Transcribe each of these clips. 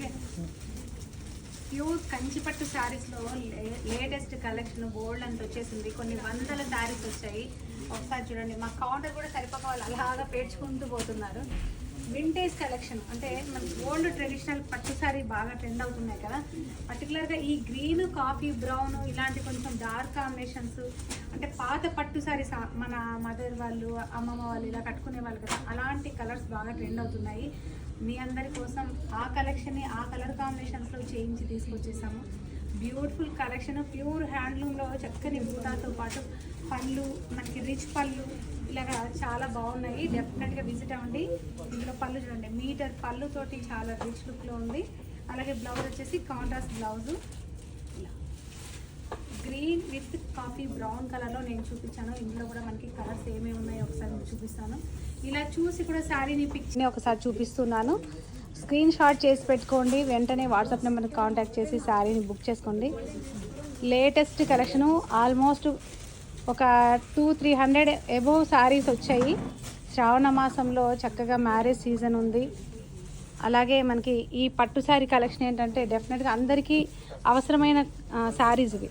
Okay, pure కంచిపట్టు శారీస్లో latest collection బోల్డ్ అంత వచ్చేసింది. కొన్ని వందల శారీస్ వచ్చాయి. ఒకసారి చూడండి, మా కౌంటర్ కూడా సరిపోక వాళ్ళు అలాగా పేర్చుకుంటూ పోతున్నారు. వింటేజ్ కలెక్షన్ అంటే మనకి ఓల్డ్ ట్రెడిషనల్ పట్టు శారీ బాగా ట్రెండ్ అవుతున్నాయి కదా. పర్టికులర్గా ఈ గ్రీన్, కాఫీ బ్రౌన్ ఇలాంటి కొంచెం డార్క్ కాంబినేషన్స్, అంటే పాత పట్టు శారీస్ మన మదర్ వాళ్ళు, అమ్మమ్మ వాళ్ళు ఇలా కట్టుకునే వాళ్ళు కదా, అలాంటి కలర్స్ బాగా ట్రెండ్ అవుతున్నాయి. మీ అందరి కోసం ఆ కలెక్షన్ని ఆ కలర్ కాంబినేషన్స్లో చేయించి తీసుకొచ్చేసాము. బ్యూటిఫుల్ కలెక్షన్, ప్యూర్ హ్యాండ్లూమ్లో చక్కని బూటాతో పాటు పళ్ళు, మనకి రిచ్ పళ్ళు ఇలాగా చాలా బాగున్నాయి. డెఫినెట్గా విజిట్ అవ్వండి. ఇందులో పళ్ళు చూడండి, మీటర్ పళ్ళుతోటి చాలా రిచ్ లుక్లో ఉంది. అలాగే బ్లౌజ్ వచ్చేసి కాంట్రాస్ట్ బ్లౌజు, ఇలా గ్రీన్ విత్ కాఫీ బ్రౌన్ కలర్లో నేను చూపించాను. ఇందులో కూడా మనకి కలర్స్ ఏమేమి ఉన్నాయో ఒకసారి మీకు చూపిస్తాను. ఇలా చూసి కూడా శారీని పిక్ని ఒకసారి చూపిస్తున్నాను. స్క్రీన్ షాట్ చేసి పెట్టుకోండి, వెంటనే వాట్సాప్ నెంబర్ని కాంటాక్ట్ చేసి శారీని బుక్ చేసుకోండి. లేటెస్ట్ కలెక్షను ఆల్మోస్ట్ ఒక 200-300 అబోవ్ శారీస్ వచ్చాయి. శ్రావణ మాసంలో చక్కగా మ్యారేజ్ సీజన్ ఉంది. అలాగే మనకి ఈ పట్టు శారీ కలెక్షన్ ఏంటంటే డెఫినెట్గా అందరికీ అవసరమైన శారీస్ ఇవి.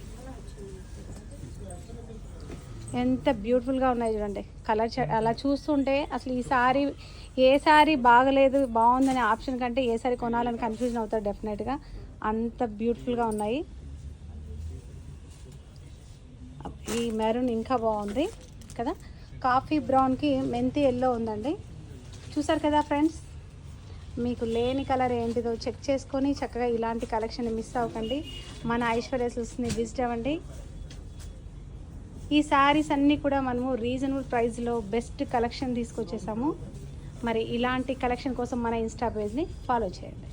ఎంత బ్యూటిఫుల్గా ఉన్నాయి చూడండి. కలర్ అలా చూస్తుంటే అసలు ఈ శారీ ఏ శారీ బాగలేదు బాగుందనే ఆప్షన్ కంటే ఏ శారీ కొనాలని కన్ఫ్యూజన్ అవుతారు డెఫినెట్గా. అంత బ్యూటిఫుల్గా ఉన్నాయి. ఈ మెరూన్ ఇంకా బాగుంది కదా, కాఫీ బ్రౌన్కి మెంతి ఎల్లో ఉందండి. చూసారు కదా ఫ్రెండ్స్, మీకు లేని కలర్ ఏంటిదో చెక్ చేసుకొని చక్కగా ఇలాంటి కలెక్షన్ మిస్ అవ్వకండి. మన ఐశ్వర్య సిల్క్స్ని విజిట్ అవ్వండి. ఈ శారీస్ అన్నీ కూడా మనము రీజనబుల్ ప్రైస్లో బెస్ట్ కలెక్షన్ తీసుకొచ్చేసాము. మరి ఇలాంటి కలెక్షన్ కోసం మన ఇన్స్టా పేజ్ని ఫాలో చేయండి.